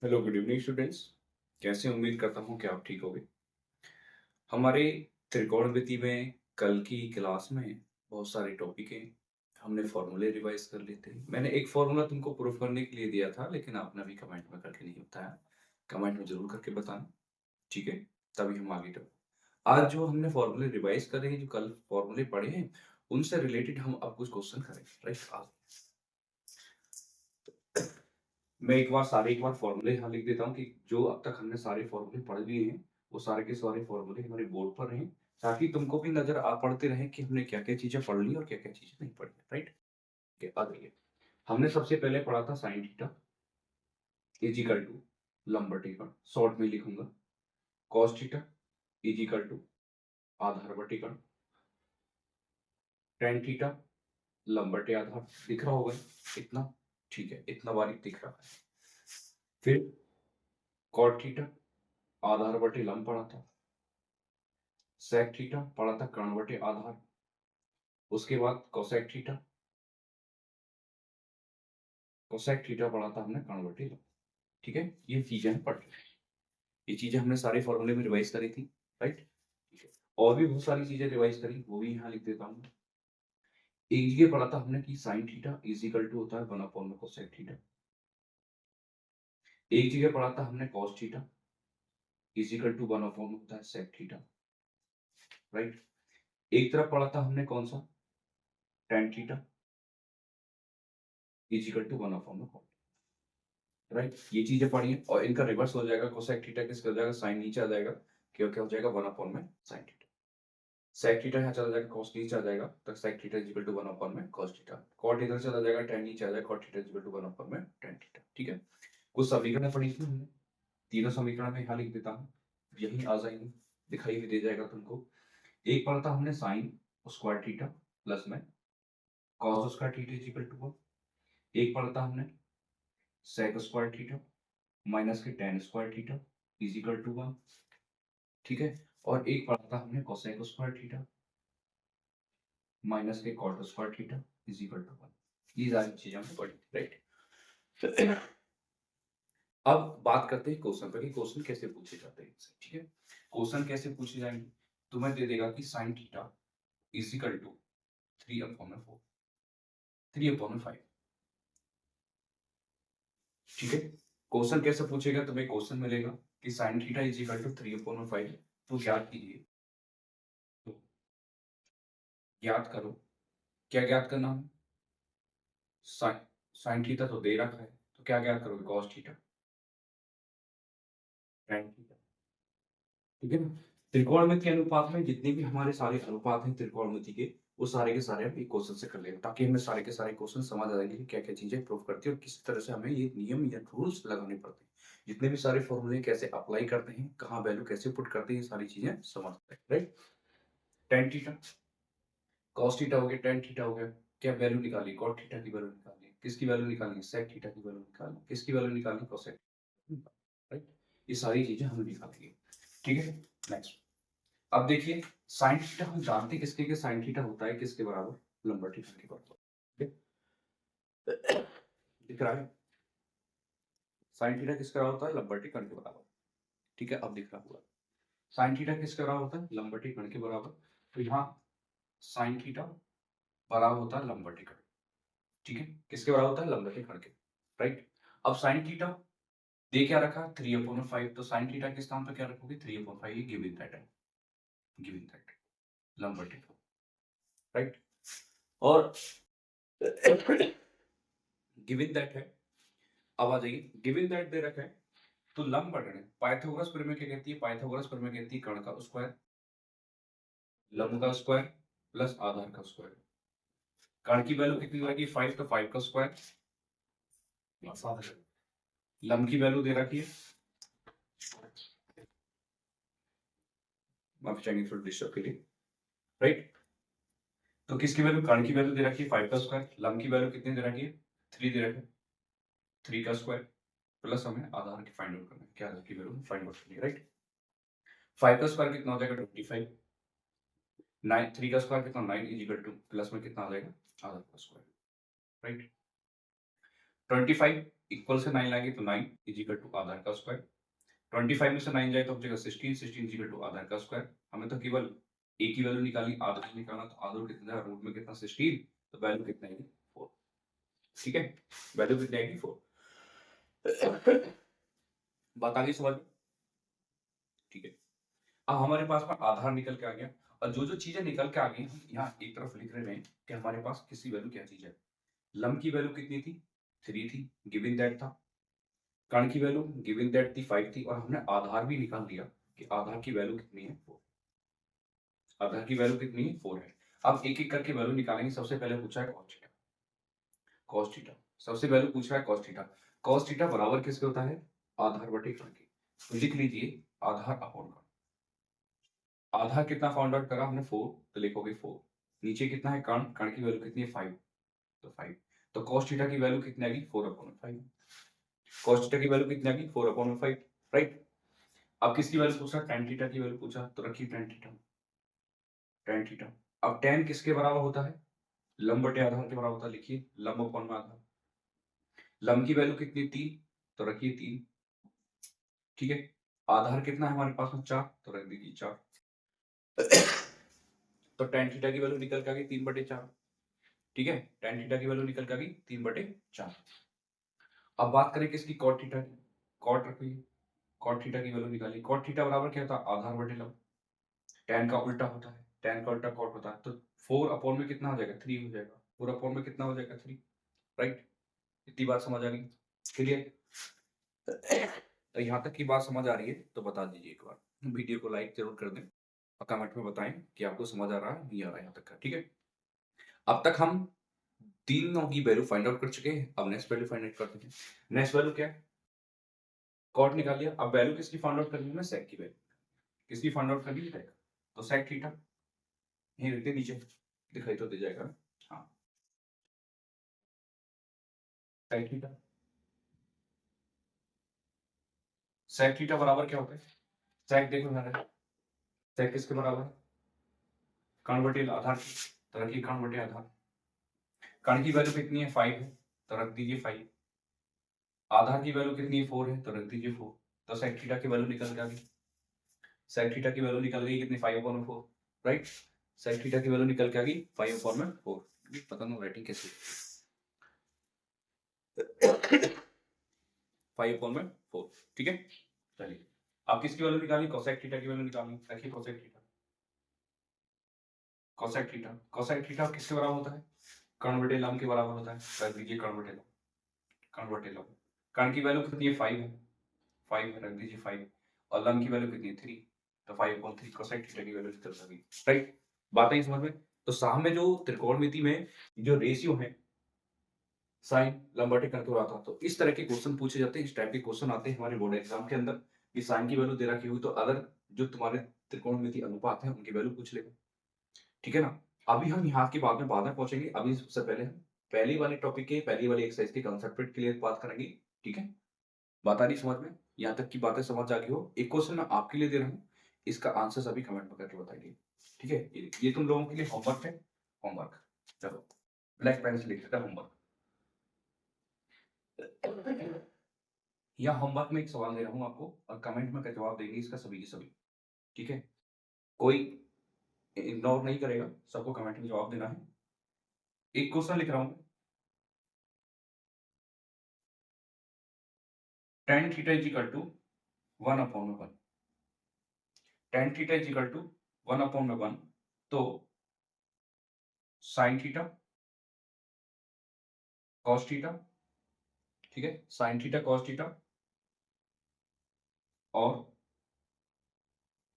Hello, good evening students. कैसे हैं? उम्मीद करता हूँ कि आप ठीक होंगे। हमारे त्रिकोणमिति में कल की क्लास में बहुत सारे टॉपिक हैं। हमने फॉर्मूले रिवाइज कर लेते हैं। मैंने एक फॉर्मूला तुमको प्रूफ करने के लिए दिया था, लेकिन आपने अभी कमेंट में करके नहीं बताया। कमेंट में जरूर करके बताना, ठीक है? तभी हम आगे बढ़ें। आज जो हमने फॉर्मूले रिवाइज कर रहे हैं, जो कल फॉर्मूले पढ़े हैं, उनसे रिलेटेड हम अब कुछ क्वेश्चन करेंगे, राइट? आज मैं एक बार फॉर्मूले यहाँ लिख देता हूँ कि जो अब तक हमने सारे फॉर्मूले पढ़ लिए हैं, वो सारे के सारे फॉर्मूले हमारे बोर्ड पर रहें, ताकि तुमको भी नजर आ पड़ते रहे कि हमने क्या क्या चीजें पढ़ ली और क्या क्या चीजें नहीं पढ़ी, राइट? आ गई। हमने सबसे पहले पढ़ा था sine theta is equal to लंबवत कोण, शॉर्ट में लिखूंगा cos theta is equal to आधार कोण, टेन थीटा लंबवत आधार। दिख रहा होगा इतना? ठीक है, इतना बारीक दिख रहा है। फिर कॉट थीटा आधार बटे लंब पढ़ा था। सेक थीटा पढ़ा था कर्ण बटे आधार। उसके बाद कोसेक थीटा, कोसेक थीटा पढ़ा था हमने कर्ण बटे लंब। ठीक है, ये चीजें हम पढ़ रहे हैं। ये चीजें हमने सारे फॉर्मूले में रिवाइज करी थी, राइट? ठीक है, और भी बहुत सारी चीजें रिवाइज करी, वो भी यहाँ लिख देता हूँ। एक जगह पढ़ा था हमने कि sine theta is equal to होता है 1 में कोसेक थीटा। एक जगह पढ़ा था हमने cos theta is equal to 1 होता है सेक थीटा, राइट? एक तरफ पढ़ा था हमने कौन सा, tan theta is equal to 1 cot, right? ये चीजें पढ़ी हैं और इनका रिवर्स हो जाएगा। कोसेक थीटा किसका हो जाएगा, साइन नीचे आ जाएगा, क्या क्या हो जाएगा 1 में साइन थीटा। सेक थीटा यहाँ चला जाएगा, कॉस नीचे आ जाएगा, तो sec theta is equal to 1 में कॉस थीटा। कॉट इधर चला जाएगा, टेन नीचे आ जाएगा, cot theta is equal to 1 में टेन थीटा। ठीक है, कुछ समीकरण पढ़ी थी हमने, तीनों समीकरण में यहाँ लिख देता हूँ, यही आ जाएंगे, दिखाई भी दे जाएगा तुमको। एक पढ़ा था हमने साइन स्क्वायर थीटा प्लस में cos square theta is equal to 1। एक पढ़ा था हमने सेक स्क्वायर थीटा माइनस के tan square theta is equal to 1। ठीक है, और एक पढ़ा था हमने कोसेक स्क्वायर थीटा माइनस के cot square theta is equal to 1। ये सारी चीजें हमने पढ़ी, राइट? अब बात करते हैं क्वेश्चन पर कि क्वेश्चन कैसे पूछे जाते हैं इससे, ठीक है? क्वेश्चन कैसे पूछे जाएंगे? तुम्हें दे देगा कि sine theta is equal to 3/4, 3/5। ठीक है, क्वेश्चन कैसे पूछेगा? तुम्हें क्वेश्चन मिलेगा कि sine theta is equal to 3/5, तो ज्ञात कीजिए। तो ज्ञात करो, क्या ज्ञात करना है? साइन, साइन थीटा तो दे रखा है, तो क्या ज्ञात करोगे? Cos theta, tan theta. ठीक है ना? त्रिकोणमिति अनुपात में जितने भी हमारे सारे अनुपात हैं त्रिकोणमिति के, वो सारे के सारे हम एक क्वेश्चन से कर लेंगे, ताकि हमें सारे के सारे क्वेश्चन समझ आ जाएंगे कि क्या क्या चीजें प्रूव करती है और किस तरह से हमें ये नियम या रूल्स लगाने पड़ते हैं। जितने भी सारे फॉर्मूले कैसे अप्लाई करते हैं, कहाँ वैल्यू कैसे पुट करते हैं, ये सारी चीजें समझते हैं, right? Tan theta cos theta हो गया, टेन थीटा हो गया, क्या वैल्यू निकाली? कॉट थीटा की वैल्यू निकाली। किसकी वैल्यू निकाली? सेक थीटा की वैल्यू निकाली। किसकी वैल्यू निकाली? Cosec, right? ये सारी चीजें हम निकालेंगे, ठीक है? नेक्स्ट, अब देखिए, साइन थीटा हम जानते हैं किसके, साइन थीटा होता है किसके बराबर? लंबवत थीटा के बराबर। ठीक है? दिख रहा है? साइन थीटा किसके बराबर होता है? लंबवत कोण के बराबर। ठीक है, अब दिख रहा होगा साइन थीटा किसके बराबर होता है? लंबवत कोण के बराबर। तो यहाँ साइन थीटा बराबर होता है लंबवत कोण। ठीक है, किसके बराबर होता है? लंबवत कोण के, राइट? अब साइन थीटा दे क्या रखा? 3/5, तो साइन थीटा के स्थान पर क्या रखोगे? 3/5, गिवन दैट है, गिवन दैट लंबवत कोण, राइट? और गिवन दैट है, अब आ जाइए, गिवन दैट दे रखा है, तो लंबवत है। पाइथागोरस प्रमेय क्या कहती है? पाइथागोरस प्रमेय कहती है कर्ण का स्क्वायर, लंब का स्क्वायर प्लस आधार का स्क्वायर। कर्ण की वैल्यू कितनी रहेगी? 5, तो 5 का स्क्वायर प्लस आधार। लंब की वैल्यू दे रखी है, माफी चाहेंगे थोड़ा डिस्टर्ब के लिए, राइट? तो किसकी वैल्यू? कर्ण की वैल्यू दे रखी है 5 का स्क्वायर, लंब की वैल्यू कितनी दे रखी है? 3 दे रखी है, 3 का स्क्वायर प्लस हमें आधार की फाइंड आउट करना है, क्या आधार की वैल्यू फाइंड आउट करनी है, राइट? 5 का स्क्वायर कितना हो जाएगा? 25। 9, 3 का स्क्वायर कितना? 9 इज इक्वल टू प्लस में कितना आ जाएगा? आधार का स्क्वायर, राइट? 25 इक्वल से 9 लाएंगे तो 9 इज इक्वल टू आधार का स्क्वायर। 25 में से 9 जाए तो हो जाएगा 16, 16 इज इक्वल टू आधार का स्क्वायर। हमें तो केवल एक ही वैल्यू निकाली, आधा निकालना, तो आधा कितना है, रूट में कितना 16, तो वैल्यू कितना आएगी 4। ठीक है, वैल्यू कितनी आएगी 4। बात आ गई समझ में? ठीक है, अब हमारे पास में आधार निकल के आ गया, और जो जो चीजें निकल के आ गई हम यहाँ एक तरफ लिख रहे हैं कि हमारे पास किसी वैल्यू क्या चीज है। लंब की वैल्यू कितनी थी, 3 थी, गिवन दैट था। कण की वैल्यू गिवन दैट थी 5 थी, और हमने आधार भी निकाल दिया कि आधार की वैल्यू कितनी है 4। आधार की वैल्यू कितनी है 4 है। अब एक एक करके वैल्यू निकालेंगे। सबसे पहले पूछा है cos थीटा, cos थीटा सबसे वैल्यू पूछा है cos थीटा। cos थीटा बराबर किसके होता है, आधार बटे कण के। तो लिख लीजिए आधार अपॉन कण। आधार कितना फाउंड आउट करा हमने 4, तो लिखोगे 4। नीचे कितना है कण, कण की वैल्यू कितनी है 5, तो 5। तो cos थीटा की वैल्यू कितनी आ गई 4/5। cos थीटा की वैल्यू कितनी आ गई 4/5, राइट। अब किसकी वैल्यू पूछा, tan थीटा की वैल्यू पूछा, तो रखिए tan थीटा, tan थीटा। अब tan किसके बराबर होता है, लंब बटे आधार के बराबर होता है। लिखिए लंब अपॉन में आधार। लंब की वैल्यू कितनी 3, तो रखिए 3। ठीक है, आधार कितना है हमारे पास में 4, तो रख दीजिए 4। तो tan थीटा की वैल्यू निकल के आ गई 3/4। ठीक है, tan थीटा की वैल्यू निकल के आ गई 3/4। अब बात करें किसकी, cot थीटा की। cot रखिए, cot थीटा की वैल्यू निकालिए। cot थीटा बराबर क्या होता है, आधार बटे लंब। tan का उल्टा होता है, tan का उल्टा cot होता है। तो 4 अपॉन में कितना हो जाएगा 3 हो जाएगा। 4 अपॉन में कितना हो जाएगा 3, राइट। इतनी बात समझ आ गई, क्लियर। तो यहाँ तक की बात समझ आ रही है तो बता दीजिए एक बार, वीडियो को लाइक जरूर कर दें और कमेंट में बताएं कि आपको समझ आ रहा है नहीं आ रहा है यहाँ तक का। ठीक है, अब तक हम तीनों की वैल्यू फाइंड आउट कर चुके हैं। अब नेक्स्ट वैल्यू फाइंड आउट करते हैं। नेक्स्ट वैल्यू क्या है, कॉट निकाल लिया। अब वैल्यू किसकी फाइंड आउट करनी है, सेक की वैल्यू किसकी फाइंड आउट करनी है, सेक। तो सेक थीटा यहीं रखते नीचे, दिखाई तो दे जाएगा। हाँ, सेक थीटा। सेक थीटा बराबर क्या होता है, सेक देखो यहाँ, सेक किसके बराबर है, कण बटे आधार की। तो रखिए कण बटे आधार। कण की वैल्यू कितनी है 5 है, तो रख दीजिए 5। आधार की वैल्यू कितनी है 4 है, तो रख दीजिए 4। तो सेक थीटा की वैल्यू निकल के आ गई। सेक थीटा की वैल्यू निकल गई कितनी, 5/4, राइट। सेक थीटा की वैल्यू निकल के आ गई 5/4। पता नहीं राइटिंग कैसे, 5/4। ठीक है, चलिए अब किसकी वैल्यू निकाली, कोसेक थीटा की वैल्यू निकालनी। रखिए cosec theta, cosec theta. Cosec theta किसके बराबर होता है, कण बटे लंब के बराबर होता है। रख दीजिए कण बटे लंब, कण बटे लंब। कण की वैल्यू कितनी है 5 है, 5 है, रख दीजिए 5। और लंब की वैल्यू कितनी है 3, तो 5/3 कोसेक थीटा की वैल्यू निकल गई, राइट। बात है समझ में। तो सामने जो त्रिकोणमिति में जो रेशियो है साइन लंब बटे कण के बराबर था, तो इस तरह के क्वेश्चन पूछे जाते हैं। इस टाइप के क्वेश्चन आते हैं हमारे बोर्ड एग्जाम के अंदर कि साइन की वैल्यू दे रखी हुई, तो अगर जो तुम्हारे त्रिकोणमिति अनुपात है उनकी वैल्यू पूछ लेगा। ठीक है ना। अभी हम यहाँ के बाद में पहुंचेंगे। अभी सबसे पहले हम पहली वाले टॉपिक के पहली वाली एक्सरसाइज के कंसेप्ट पे क्लियर बात करेंगे। ठीक है, बात आ रही समझ में, यहाँ तक की बातें समझ आ गई हो। एक क्वेश्चन मैं आपके लिए दे रहा हूँ, इसका आंसर सभी कमेंट में करके बताइए। ठीक है, ये तुम लोगों के लिए होमवर्क है। होमवर्क, चलो ब्लैक पेन से लिख देता होमवर्क। या होमवर्क में एक सवाल दे रहा हूँ आपको, और कमेंट में जवाब देंगे इसका सभी के सभी। ठीक है, कोई इग्नोर नहीं करेगा, सबको कमेंट में जवाब देना है। एक क्वेश्चन लिख रहा हूँ, tan theta is equal to 1/1। tan theta is equal to 1/1, तो sin थीटा cos थीटा, ठीक है, sin थीटा cos थीटा और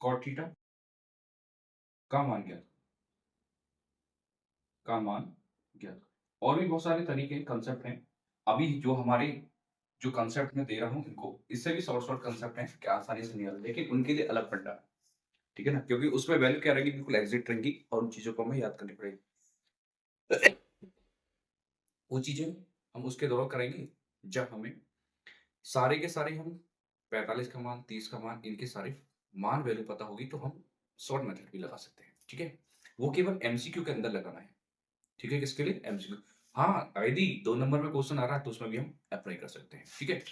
cot थीटा का मान ज्ञात, का मान ज्ञात। और भी बहुत सारे तरीके कंसेप्ट हैं। अभी जो हमारे जो कंसेप्ट में दे रहा हूँ इनको, इससे भी शॉर्ट शॉर्ट कंसेप्ट हैं कि आसानी से नहीं आता, लेकिन उनके लिए अलग फंडा है। ठीक है ना, क्योंकि उसमें वैल्यू क्या रहेगी, बिल्कुल एग्जैक्ट रहेंगी और उन चीजों को हमें याद करनी पड़ेगी। वो चीजें हम उसके दौरान करेंगे जब हमें सारे के सारे हम 45 का मान, 30 का मान, इनके सारे मान वैल्यू पता होगी, तो हम शॉर्ट मेथड भी लगा सकते हैं। ठीक है, वो केवल एमसीक्यू के अंदर लगाना है। ठीक है, किसके लिए, एमसीक्यू। हाँ, यदि 2 नंबर में क्वेश्चन आ रहा है तो उसमें भी हम अप्लाई कर सकते हैं, ठीक है?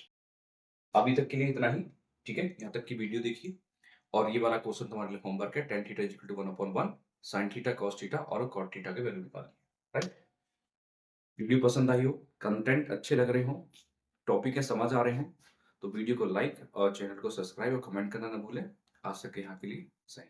अभी तक के लिए इतना ही, ठीक है? यहाँ तक की वीडियो देखिए और ये वाला क्वेश्चन तुम्हारे लिए होमवर्क है, tan theta is equal to 1/1 sin theta, cos theta और cot थीटा के वैल्यू निकालनी है, राइट? वीडियो पसंद आई हो, कंटेंट अच्छे लग रहे हों, टॉपिक है समझ आ रहे हों, तो वीडियो को लाइक और चैनल को सब्सक्राइब और कमेंट करना ना भूलें। आज तक के यहाँ के लिए सही।